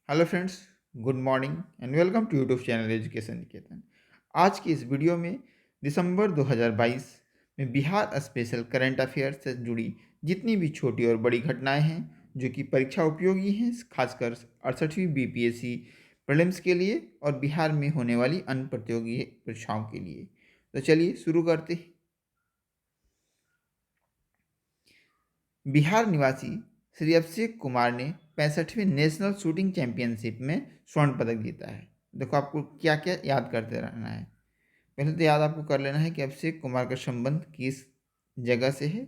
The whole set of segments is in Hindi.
Hello friends, good morning and welcome to YouTube channel education Niketan. आज की इस वीडियो में दिसंबर 2022 में बिहार स्पेशल करंट अफेयर्स से जुड़ी जितनी भी छोटी और बड़ी घटनाएं हैं जो कि परीक्षा उपयोगी हैं, खासकर 68वीं बीपीएससी प्रीलिम्स के लिए और बिहार में होने वाली अन्य प्रतियोगी परीक्षाओं के लिए। तो चलिए शुरू करते हैं। बिहार निवासी श्री अभिषेक कुमार ने 65वीं नेशनल शूटिंग चैंपियनशिप में स्वर्ण पदक जीता है। देखो, आपको क्या क्या याद करते रहना है। पहले तो याद आपको कर लेना है कि अभिषेक कुमार का संबंध किस जगह से है।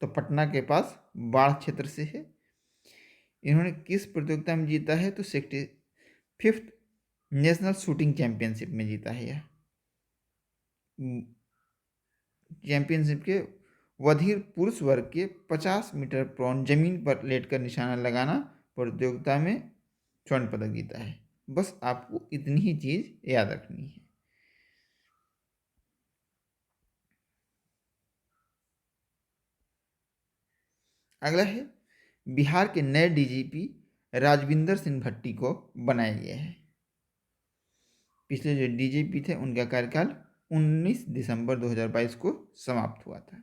तो पटना के पास बाढ़ क्षेत्र से है। इन्होंने किस प्रतियोगिता में जीता है? तो 65th नेशनल शूटिंग चैंपियनशिप में जीता है। यह चैंपियनशिप के वधीर पुरुष वर्ग के 50 मीटर प्रोन जमीन पर लेटकर निशाना लगाना प्रतियोगिता में स्वर्ण पदक जीता है। बस आपको इतनी ही चीज याद रखनी है। अगला है, बिहार के नए डीजीपी राजविंदर सिंह भट्टी को बनाया गया है। पिछले जो डीजीपी थे उनका कार्यकाल 19 दिसंबर 2022 को समाप्त हुआ था।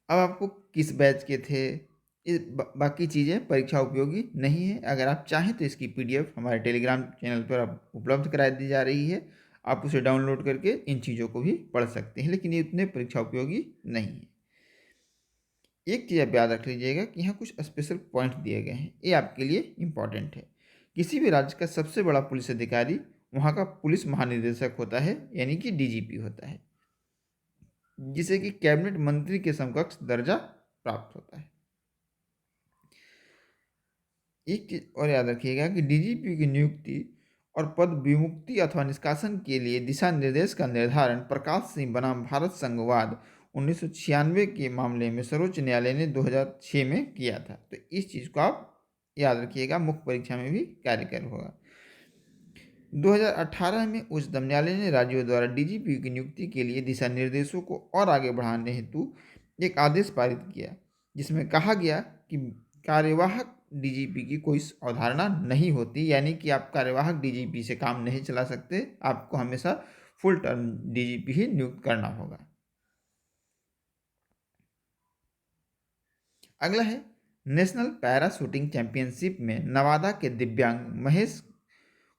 अब आपको किस बैच के थे, बाकी चीज़ें परीक्षा उपयोगी नहीं है। अगर आप चाहें तो इसकी पीडीएफ हमारे टेलीग्राम चैनल पर आप उपलब्ध करा दी जा रही है। आप उसे डाउनलोड करके इन चीज़ों को भी पढ़ सकते हैं, लेकिन ये उतने परीक्षा उपयोगी नहीं है। एक चीज़ आप याद रख लीजिएगा कि यहाँ कुछ स्पेशल पॉइंट दिए गए हैं, ये आपके लिए इम्पॉर्टेंट है। किसी भी राज्य का सबसे बड़ा पुलिस अधिकारी वहाँ का पुलिस महानिदेशक होता है, यानी कि डीजीपी होता है, जिसे कि कैबिनेट मंत्री के समकक्ष दर्जा प्राप्त होता है। एक चीज और याद रखिएगा कि डीजीपी की नियुक्ति और पद विमुक्ति अथवा निष्कासन के लिए दिशा निर्देश का निर्धारण प्रकाश सिंह बनाम भारत संघवाद 1996 के मामले में सर्वोच्च न्यायालय ने 2006 में किया था। तो इस चीज़ को आप याद रखिएगा, मुख्य परीक्षा में भी कार्यकर होगा। 2018 में उच्चतम न्यायालय ने राज्यों द्वारा डीजीपी की नियुक्ति के लिए दिशा निर्देशों को और आगे बढ़ाने हेतु एक आदेश पारित किया, जिसमें कहा गया कि कार्यवाहक डीजीपी की कोई अवधारणा नहीं होती, यानी कि आप कार्यवाहक डीजीपी से काम नहीं चला सकते। आपको हमेशा फुल टर्म डीजीपी ही नियुक्त करना होगा। अगला है, नेशनल पैरा शूटिंग चैंपियनशिप में नवादा के दिव्यांग महेश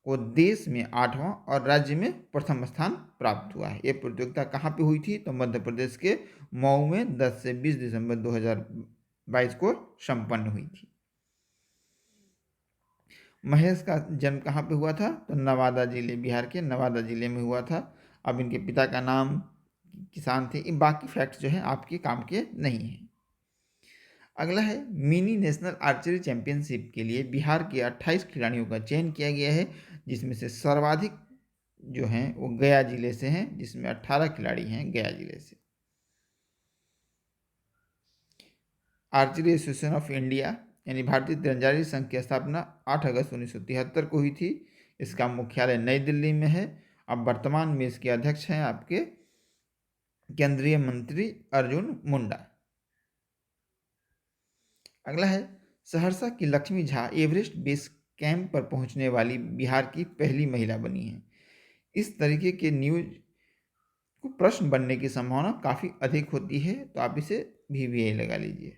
को देश में 8वां और राज्य में प्रथम स्थान प्राप्त हुआ है। ये प्रतियोगिता कहाँ पे हुई थी? तो मध्य प्रदेश के मऊ में 10 से 20 दिसंबर 2022 को संपन्न हुई थी। महेश का जन्म कहाँ पे हुआ था? तो नवादा जिले, बिहार के नवादा जिले में हुआ था। अब इनके पिता का नाम किसान थे। ये बाकी फैक्ट्स जो हैं आपके काम के नहीं हैं। अगला है, मिनी नेशनल आर्चरी चैंपियनशिप के लिए बिहार के 28 खिलाड़ियों का चयन किया गया है, जिसमें से सर्वाधिक जो हैं वो गया जिले से हैं, जिसमें 18 खिलाड़ी हैं गया जिले से। आर्चरी एसोसिएशन ऑफ इंडिया यानी भारतीय तीरंदाजी संघ की स्थापना 8 अगस्त 1973 को हुई थी। इसका मुख्यालय नई दिल्ली में है। अब वर्तमान में इसके अध्यक्ष हैं आपके केंद्रीय मंत्री अर्जुन मुंडा। अगला है, सहरसा की Lakshmi Jha Everest base camp पर पहुंचने वाली बिहार की पहली महिला बनी है। इस तरीके के न्यूज को प्रश्न बनने की संभावना काफ़ी अधिक होती है, तो आप इसे भी लगा लीजिए।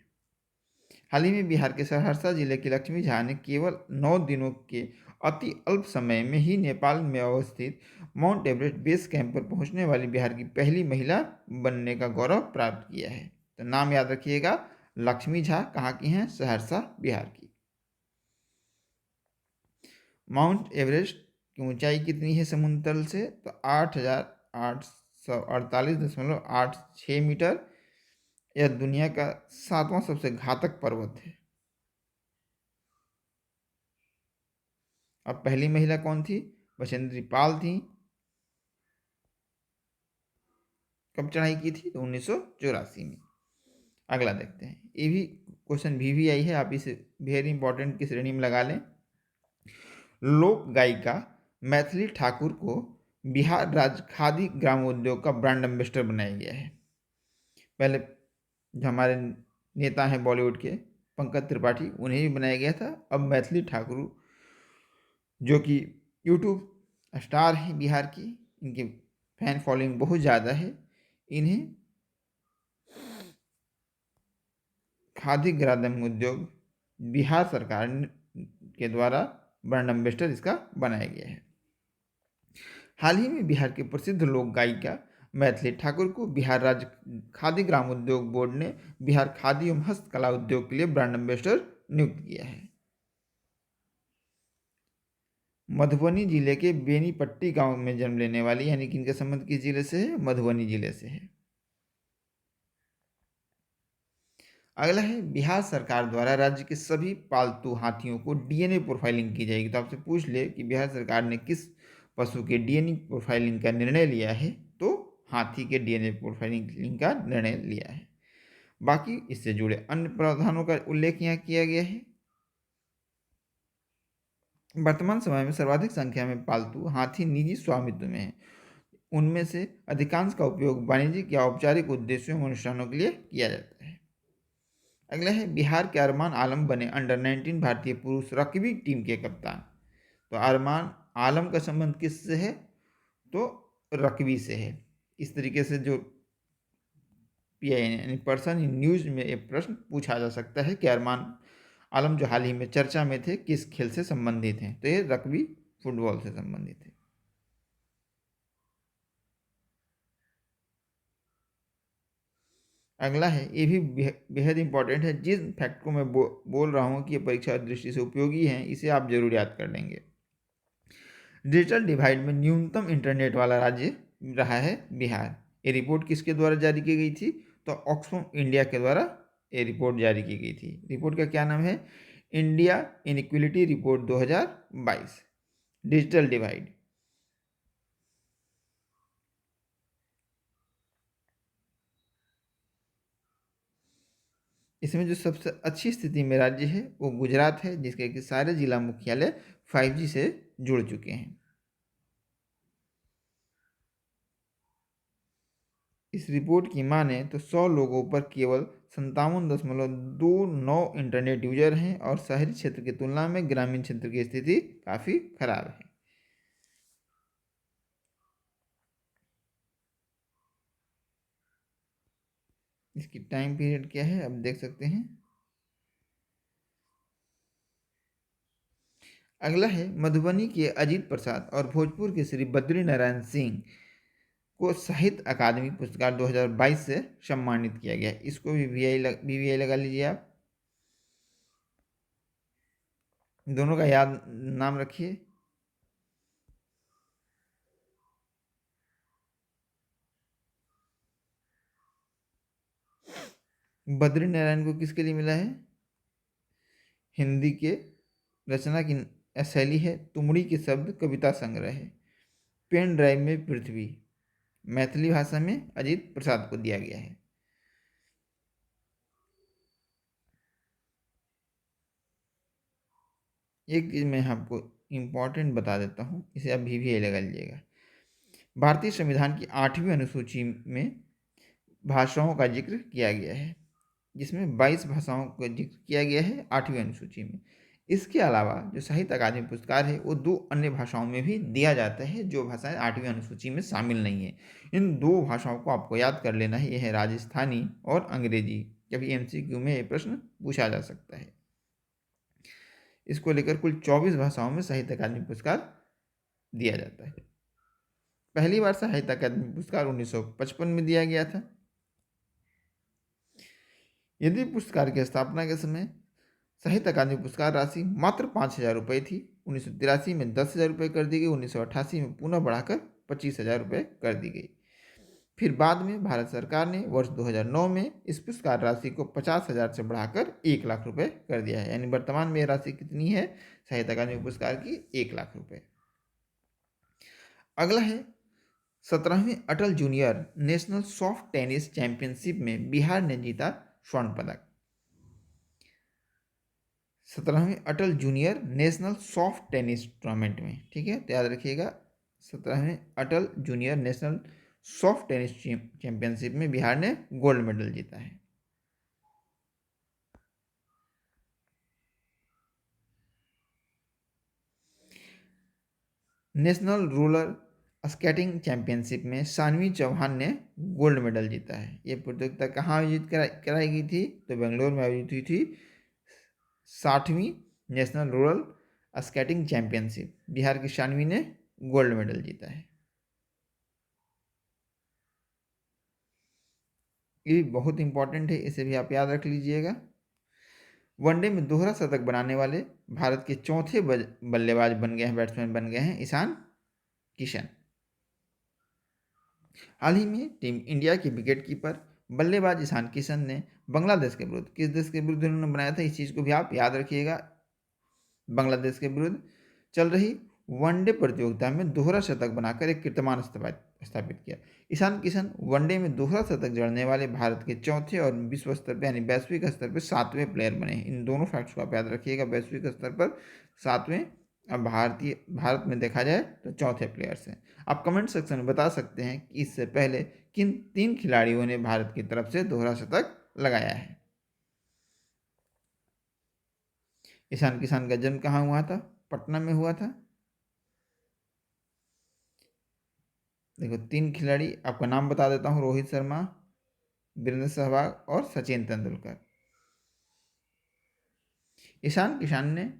हाल ही में बिहार के सहरसा जिले की लक्ष्मी झा ने केवल 9 दिनों के अति अल्प समय में ही नेपाल में अवस्थित माउंट एवरेस्ट बेस कैंप पर पहुंचने वाली बिहार की पहली महिला बनने का गौरव प्राप्त किया है। तो नाम याद रखिएगा, लक्ष्मी झा कहाँ की हैं? सहरसा बिहार की। माउंट एवरेस्ट की ऊंचाई कितनी है समुद्र तल से? तो 8,848.86 मीटर। यह दुनिया का 7वां सबसे घातक पर्वत है। अब पहली महिला कौन थी? बछेंद्री पाल थी। कब चढ़ाई की थी? तो 1984 में। अगला देखते हैं, ये भी क्वेश्चन भी आई है, आप इसे वेरी इंपॉर्टेंट की श्रेणी में लगा लें। लोक गायिका मैथिली ठाकुर को बिहार राज्य खादी ग्रामोद्योग का ब्रांड एम्बेसडर बनाया गया है। पहले जो हमारे नेता हैं बॉलीवुड के पंकज त्रिपाठी, उन्हें भी बनाया गया था। अब मैथिली ठाकुर, जो कि यूट्यूब स्टार हैं बिहार की, इनकी फैन फॉलोइंग बहुत ज़्यादा है, इन्हें खादी ग्राम उद्योग बिहार सरकार के द्वारा ब्रांड एम्बेसडर इसका बनाया गया है। हाल ही में बिहार के प्रसिद्ध लोक गायिका मैथिली ठाकुर को बिहार राज्य खादी ग्राम उद्योग बोर्ड ने बिहार खादी एवं हस्तकला उद्योग के लिए ब्रांड एम्बेसडर नियुक्त किया है। मधुबनी जिले के बेनीपट्टी गांव में जन्म लेने वाली, यानी कि इनका संबंध किस जिले से है? मधुबनी जिले से है। अगला है, बिहार सरकार द्वारा राज्य के सभी पालतू हाथियों को डीएनए प्रोफाइलिंग की जाएगी। तो आपसे पूछ ले कि बिहार सरकार ने किस पशु के डीएनए प्रोफाइलिंग का निर्णय लिया है, तो हाथी के डीएनए प्रोफाइलिंग का निर्णय लिया है। बाकी इससे जुड़े अन्य प्रावधानों का उल्लेख यहाँ किया गया है। वर्तमान समय में सर्वाधिक संख्या में पालतू हाथी निजी स्वामित्व में है। उनमें से अधिकांश का उपयोग वाणिज्यिक या औपचारिक उद्देश्यों एवं अनुष्ठानों के लिए किया जाता है। अगला है, बिहार के अरमान आलम बने अंडर-19 भारतीय पुरुष रग्बी टीम के कप्तान। तो अरमान आलम का संबंध किससे है? तो रग्बी से है। इस तरीके से जो पीआईएन यानी पर्सन इन न्यूज में एक प्रश्न पूछा जा सकता है कि अरमान आलम जो हाल ही में चर्चा में थे, किस खेल से संबंधित हैं? तो ये रग्बी फुटबॉल से संबंधित है। अगला है, ये भी बेहद इंपॉर्टेंट है। जिन फैक्ट को मैं बोल रहा हूँ कि ये परीक्षा दृष्टि से उपयोगी हैं, इसे आप जरूर याद कर लेंगे। डिजिटल डिवाइड में न्यूनतम इंटरनेट वाला राज्य रहा है बिहार। ये रिपोर्ट किसके द्वारा जारी की गई थी? तो ऑक्सफैम इंडिया के द्वारा ये रिपोर्ट जारी की गई थी। रिपोर्ट का क्या नाम है? India inequality report 2022, digital divide. इसमें जो सबसे अच्छी स्थिति में राज्य है वो गुजरात है, जिसके कि सारे जिला मुख्यालय 5G से जुड़ चुके हैं। इस रिपोर्ट की माने तो 100 लोगों पर केवल 57.29 इंटरनेट यूजर हैं और शहरी क्षेत्र की तुलना में ग्रामीण क्षेत्र की स्थिति काफ़ी खराब है। इसकी टाइम पीरियड क्या है, अब देख सकते हैं। अगला है, मधुबनी के अजीत प्रसाद और भोजपुर के श्री बद्री नारायण सिंह को साहित्य अकादमी पुरस्कार 2022 से सम्मानित किया गया। इसको भी वीवीआई लगा लीजिए आप। दोनों का याद नाम रखिए। बद्री नारायण को किसके लिए मिला है? हिंदी के रचना की शैली है तुमड़ी के शब्द कविता संग्रह है। पेन ड्राइव में पृथ्वी मैथिली भाषा में अजीत प्रसाद को दिया गया है। एक चीज मैं आपको इम्पोर्टेंट बता देता हूँ, इसे आप भी लगा लीजिएगा। भारतीय संविधान की 8वीं अनुसूची में भाषाओं का जिक्र किया गया है, जिसमें 22 भाषाओं का जिक्र किया गया है 8वीं अनुसूची में। इसके अलावा जो साहित्य अकादमी पुरस्कार है वो 2 अन्य भाषाओं में भी दिया जाता है, जो भाषाएं 8वीं अनुसूची में शामिल नहीं है। इन 2 भाषाओं को आपको याद कर लेना है, यह है राजस्थानी और अंग्रेजी। कभी एमसीक्यू में ये प्रश्न पूछा जा सकता है। इसको लेकर कुल 24 भाषाओं में साहित्य अकादमी पुरस्कार दिया जाता है। पहली बार साहित्य अकादमी पुरस्कार 1955 में दिया गया था। यदि पुरस्कार की स्थापना के समय साहित्य अकादमी पुरस्कार राशि मात्र 5,000 रुपये थी, 1983 में 10,000 रुपये कर दी गई, 1988 में पुनः बढ़ाकर 25,000 रुपये कर दी गई। फिर बाद में भारत सरकार ने वर्ष 2009 में इस पुरस्कार राशि को 50,000 से बढ़ाकर 1,00,000 रुपये कर दिया है। यानी वर्तमान में राशि कितनी है साहित्य अकादमी पुरस्कार की? 1,00,000 रुपये। अगला है, 17वीं Atal junior national soft tennis championship में बिहार ने जीता स्वर्ण पदक। 17वीं Atal junior national soft tennis tournament में, ठीक है, तो याद रखिएगा 17वीं Atal junior national soft tennis championship में बिहार ने गोल्ड मेडल जीता है। नेशनल रोलर स्केटिंग चैंपियनशिप में सानवी चौहान ने गोल्ड मेडल जीता है। ये प्रतियोगिता कहाँ आयोजित कराई गई थी? तो बेंगलोर में आयोजित हुई थी 60वीं national roller skating championship. Bihar की सानवी ने गोल्ड मेडल जीता है। ये भी बहुत इंपॉर्टेंट है, इसे भी आप याद रख लीजिएगा। वनडे में दोहरा शतक बनाने वाले भारत के चौथे बल्लेबाज बन गए हैं, बैट्समैन बन गए हैं ईशान किशन। हाल ही में टीम इंडिया के विकेट कीपर बल्लेबाज ईशान किशन ने बांग्लादेश के विरुद्ध, किस देश के विरुद्ध उन्होंने बनाया था, इस चीज़ को भी आप याद रखिएगा। बांग्लादेश के विरुद्ध चल रही वनडे प्रतियोगिता में दोहरा शतक बनाकर एक कीर्तिमान स्थापित किया। ईशान किशन वनडे में दोहरा शतक जड़ने वाले भारत के चौथे और विश्व स्तर पर यानी वैश्विक स्तर पर 7वें प्लेयर बने हैं। इन दोनों फैक्ट्स को आप याद रखिएगा, वैश्विक स्तर पर 7वें, अब भारत में देखा जाए तो चौथे प्लेयर्स हैं। आप कमेंट सेक्शन में बता सकते हैं कि इससे पहले किन 3 खिलाड़ियों ने भारत की तरफ से दोहरा शतक लगाया है। ईशान किशन का जन्म कहाँ हुआ था? पटना में हुआ था। देखो 3 खिलाड़ी आपका नाम बता देता हूँ, रोहित शर्मा, वीरेंद्र सहवाग और सचिन तेंदुलकर। ईशान किशन ने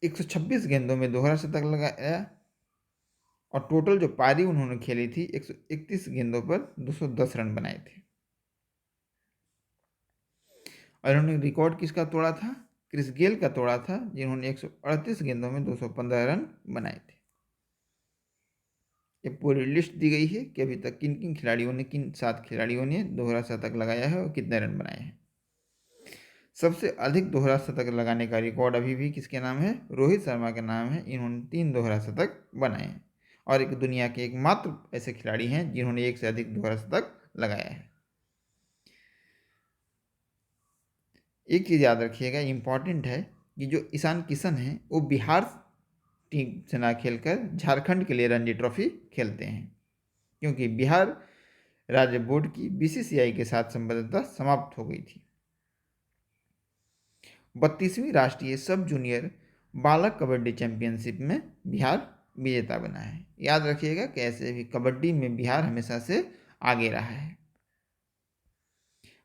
126 गेंदों में दोहरा शतक लगाया और टोटल जो पारी उन्होंने खेली थी 131 गेंदों पर 210 रन बनाए थे। और इन्होंने रिकॉर्ड किसका तोड़ा था? क्रिस गेल का तोड़ा था, जिन्होंने 138 गेंदों में 215 रन बनाए थे। ये पूरी लिस्ट दी गई है कि अभी तक किन किन खिलाड़ियों ने, किन 7 खिलाड़ियों ने दोहरा शतक लगाया है और कितने रन बनाए हैं। सबसे अधिक दोहरा शतक लगाने का रिकॉर्ड अभी भी किसके नाम है? रोहित शर्मा के नाम है। इन्होंने 3 दोहरा शतक बनाए हैं और एक दुनिया के एकमात्र ऐसे खिलाड़ी हैं जिन्होंने एक से अधिक दोहरा शतक लगाया है। एक चीज़ याद रखिएगा, इम्पॉर्टेंट है कि जो ईशान किशन हैं वो बिहार टीम से ना खेलकर झारखंड के लिए रणजी ट्रॉफी खेलते हैं, क्योंकि बिहार राज्य बोर्ड की बीसीसीआई के साथ संबद्धता समाप्त हो गई थी। 32वीं राष्ट्रीय सब जूनियर बालक कबड्डी चैंपियनशिप में बिहार विजेता बना है। याद रखिएगा कि ऐसे भी कबड्डी में बिहार हमेशा से आगे रहा है।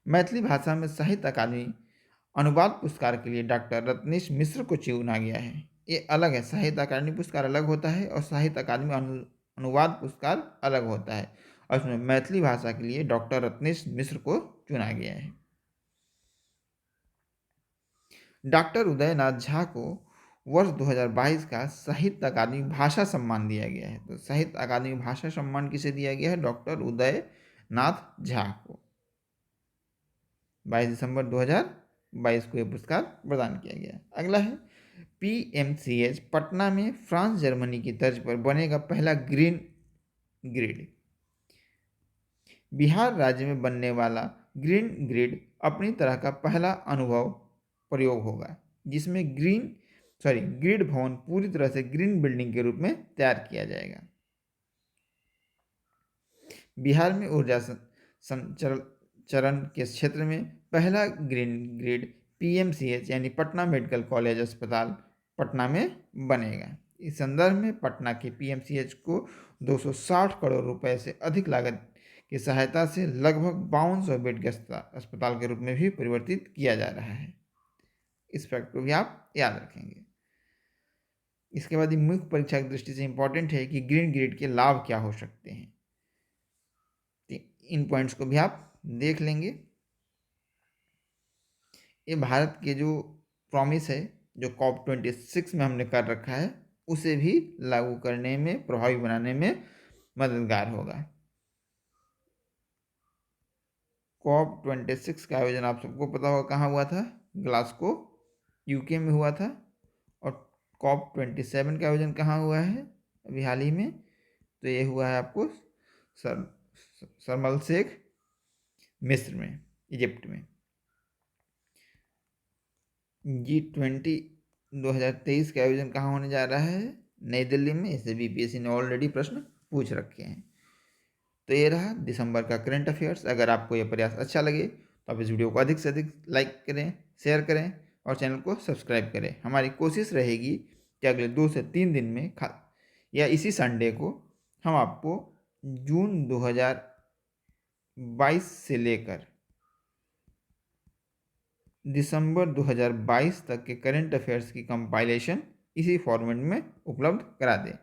मैथिली भाषा में साहित्य अकादमी अनुवाद पुरस्कार के लिए डॉक्टर रत्नेश मिश्र को चुना गया है। ये अलग है, साहित्य अकादमी पुरस्कार अलग होता है और साहित्य अकादमी अनुवाद पुरस्कार अलग होता है, और उसमें मैथिली भाषा के लिए डॉक्टर रत्नेश मिश्र को चुना गया है। डॉक्टर उदयनाथ झा को वर्ष 2022 का साहित्य अकादमी भाषा सम्मान दिया गया है। तो साहित्य अकादमी भाषा सम्मान किसे दिया गया है? डॉक्टर उदयनाथ झा को 22 दिसंबर 2022 को यह पुरस्कार प्रदान किया गया। अगला है पीएमसीएच पटना में फ्रांस जर्मनी की तर्ज पर बनेगा पहला ग्रीन ग्रिड। बिहार राज्य में बनने वाला ग्रीन ग्रिड अपनी तरह का पहला अनुभव प्रयोग होगा, जिसमें ग्रिड भवन पूरी तरह से ग्रीन बिल्डिंग के रूप में तैयार किया जाएगा। बिहार में ऊर्जा संचरण के क्षेत्र में पहला ग्रीन ग्रिड पीएमसीएच यानी पटना मेडिकल कॉलेज अस्पताल पटना में बनेगा। इस संदर्भ में पटना के पीएमसीएच को 260 करोड़ रुपए से अधिक लागत की सहायता से लगभग 5200 बेड के अस्पताल के रूप में भी परिवर्तित किया जा रहा है। इस फैक्ट को भी आप याद रखेंगे। इसके बाद मुख्य परीक्षा की दृष्टि से इंपॉर्टेंट है कि ग्रीन ग्रिड के लाभ क्या हो सकते हैं, इन पॉइंट्स को भी आप देख लेंगे। ये भारत के जो प्रॉमिस है, जो COP26 में हमने कर रखा है, उसे भी लागू करने में, प्रभावी बनाने में मददगार होगा। COP26 का आयोजन आप सबको पता होगा कहाँ हुआ था? ग्लासगो यूके में हुआ था। और COP27 का आयोजन कहाँ हुआ है अभी हाल ही में? तो ये हुआ है आपको शर्म शेख मिस्र में, इजिप्ट में। G20 2023 का आयोजन कहाँ होने जा रहा है? नई दिल्ली में। इसे बीपीएससी ने ऑलरेडी प्रश्न पूछ रखे हैं। तो ये रहा दिसंबर का करंट अफेयर्स। अगर आपको ये प्रयास अच्छा लगे तो आप इस वीडियो को अधिक से अधिक लाइक करें, शेयर करें और चैनल को सब्सक्राइब करें। हमारी कोशिश रहेगी कि अगले 2 से 3 दिन में या इसी संडे को हम आपको जून 2022 से लेकर दिसंबर 2022 तक के करंट अफेयर्स की कंपाइलेशन इसी फॉर्मेट में उपलब्ध करा दें।